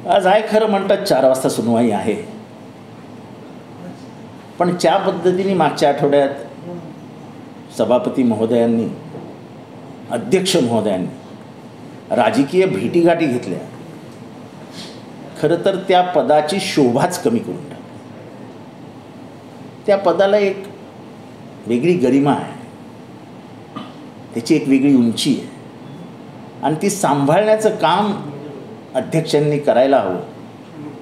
आज आहे खरं म्हणतात 4 वाजता सुनवाई आहे, पण ज्या पद्धतीने मागच्या आठवड्यात सभापती महोदयांनी, अध्यक्ष महोदयांनी राजकीय भेटीगाठी घेतल्या, खरं तर त्या पदाची शोभाच कमी करून टाकली. त्या पदाला एक वेगळी गरिमा आहे, त्याची एक वेगळी उंची आहे आणि ती सांभाळण्याचं काम अध्यक्षांनी करायला हवं.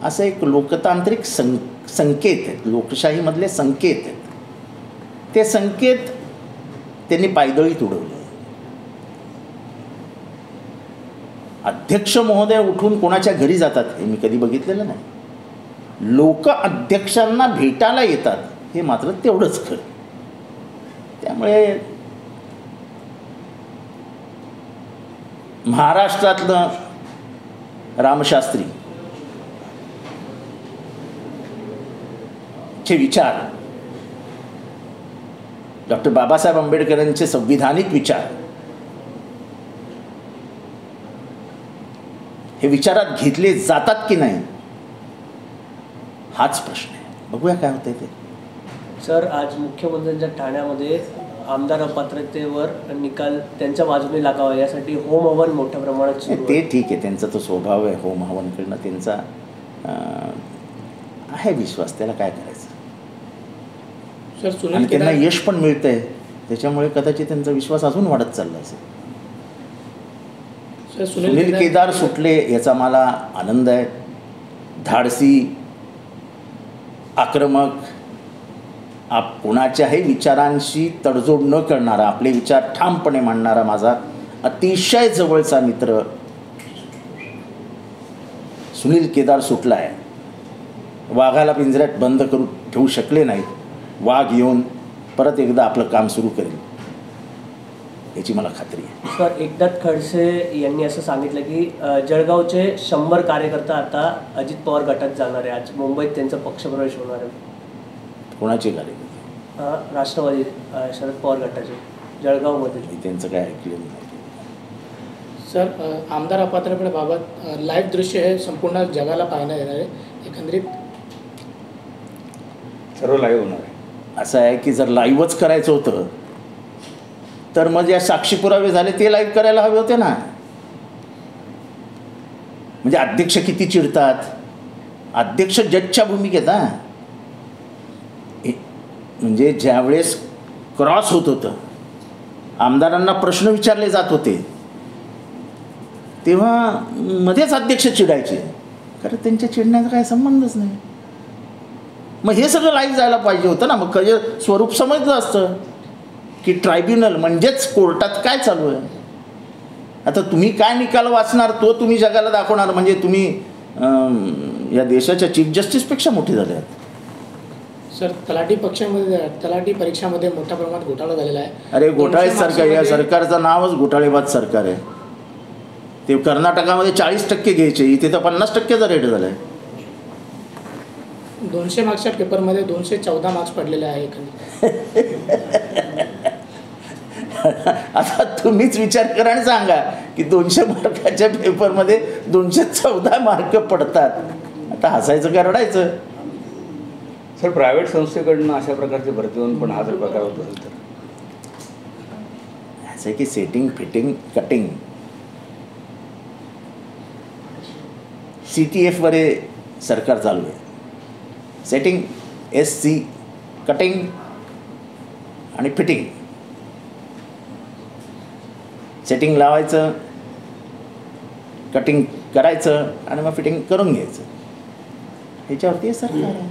असं एक लोकतांत्रिक संकेत आहेत, लोकशाहीमधले संकेत आहेत. ते संकेत त्यांनी पायदळीत उडवले. अध्यक्ष महोदय उठून कोणाच्या घरी जातात हे मी कधी बघितलेलं नाही. लोक अध्यक्षांना भेटायला येतात हे मात्र तेवढंच खरं. त्यामुळे महाराष्ट्रातलं रामशास्त्री चे विचार, डॉक्टर बाबासाहेब आंबेडकरांचे संविधानिक विचार, हे विचारात घेतले जातात की नाही हाच प्रश्न आहे. बघूया काय होतंय ते. सर, आज मुख्यमंत्र्यांच्या ठाण्यामध्ये आमदार अपात्रतेवर निकाल त्यांच्या बाजूने लागावा यासाठी होम हवन मोठ्या प्रमाणात सुरू आहे. ते ठीक आहे, त्यांचा तो स्वभाव आहे होम हवन करणं, त्यांचा आहे विश्वास, त्याला काय करायचं. आणि त्यांना यश पण मिळतंय, त्याच्यामुळे कदाचित त्यांचा विश्वास अजून वाढत चालला असेल. सुनील केदार सुटले याचा मला आनंद आहे. धाडसी, आक्रमक, कोणाच्याही विचारांशी तडजोड न करणारा, आपले विचार ठामपणे मांडणारा माझा अतिशय जवळचा मित्र सुनील केदार सुटला आहे. वाघाला पिंजऱ्यात बंद करून ठेवू शकले नाहीत. वाघ येऊन परत एकदा आपलं काम सुरू करेल याची मला खात्री आहे. सर, एकनाथ खडसे यांनी असं सांगितलं की जळगावचे 100 कार्यकर्ता आता अजित पवार गटात जाणार आहे. आज मुंबईत त्यांचा पक्षप्रवेश होणार आहे. कोणाचे कार्यकर्ते? राष्ट्रवादी शरद पवार गटाचे जळगावमध्ये. त्यांचं काय ऐकलेलं नाही. सर, आमदार अपात्रतेबाबत लाईव्ह दृश्य हे संपूर्ण जगाला पाहण्यात येणार आहे. एकंदरीत सर्व लाईव्ह होणार आहे. असं आहे की जर लाईव्हच करायचं होतं तर मग या साक्षी पुरावे झाले ते लाईव्ह करायला हवे होते ना. म्हणजे अध्यक्ष किती चिडतात. अध्यक्ष जजच्या भूमिकेत. म्हणजे ज्यावेळेस क्रॉस होत होतं, आमदारांना प्रश्न विचारले जात होते, तेव्हा मध्येच अध्यक्ष चिडायचे. कारण त्यांच्या चिडण्याचा काही संबंधच नाही. मग हे सगळं लाईव्ह जायला पाहिजे होतं ना. मग स्वरूप समजलं असतं की ट्रायब्युनल म्हणजेच कोर्टात काय चालू आहे. आता तुम्ही काय निकाल वाचणार तो तुम्ही जगाला दाखवणार म्हणजे तुम्ही या देशाच्या चीफ जस्टिसपेक्षा मोठे झाले आहेत. सर, तलाठी परीक्षामध्ये मोठ्या प्रमाणात घोटाळा झालेला आहे. अरे घोटाळेच सरकार, या सरकारचं नावच घोटाळेबाज सरकार आहे. ते कर्नाटकामध्ये 40% घ्यायचे, इथे तर 50%चा रेट झाला आहे. 200 मार्क्सच्या पेपरमध्ये 214 मार्क्स पडलेले आहे. आता तुम्हीच विचार करा आणि सांगा की 200 मार्काच्या पेपरमध्ये 214 मार्क पडतात. आता हसायचं का रडायचं? सर, प्रायव्हेट संस्थेकडनं अशा प्रकारचे भरती होऊन पण हा जर प्रकार होत असेल तर असं आहे की सेटिंग, फिटिंग, कटिंग, CTF वर सरकार चालू आहे. सेटिंग, SC, कटिंग आणि फिटिंग. सेटिंग लावायचं, कटिंग करायचं आणि मग फिटिंग करून घ्यायचं. ह्याच्यावरती सरकार आहे.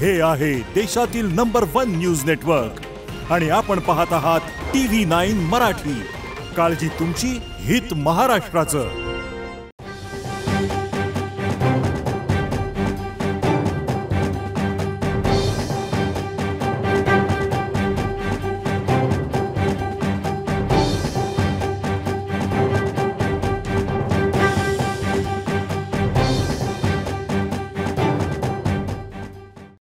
हे आहे देशातील नंबर 1 न्यूज नेटवर्क आणि आपण पाहत आहात TV9 मराठी. काळजी तुमची, हित महाराष्ट्राचं.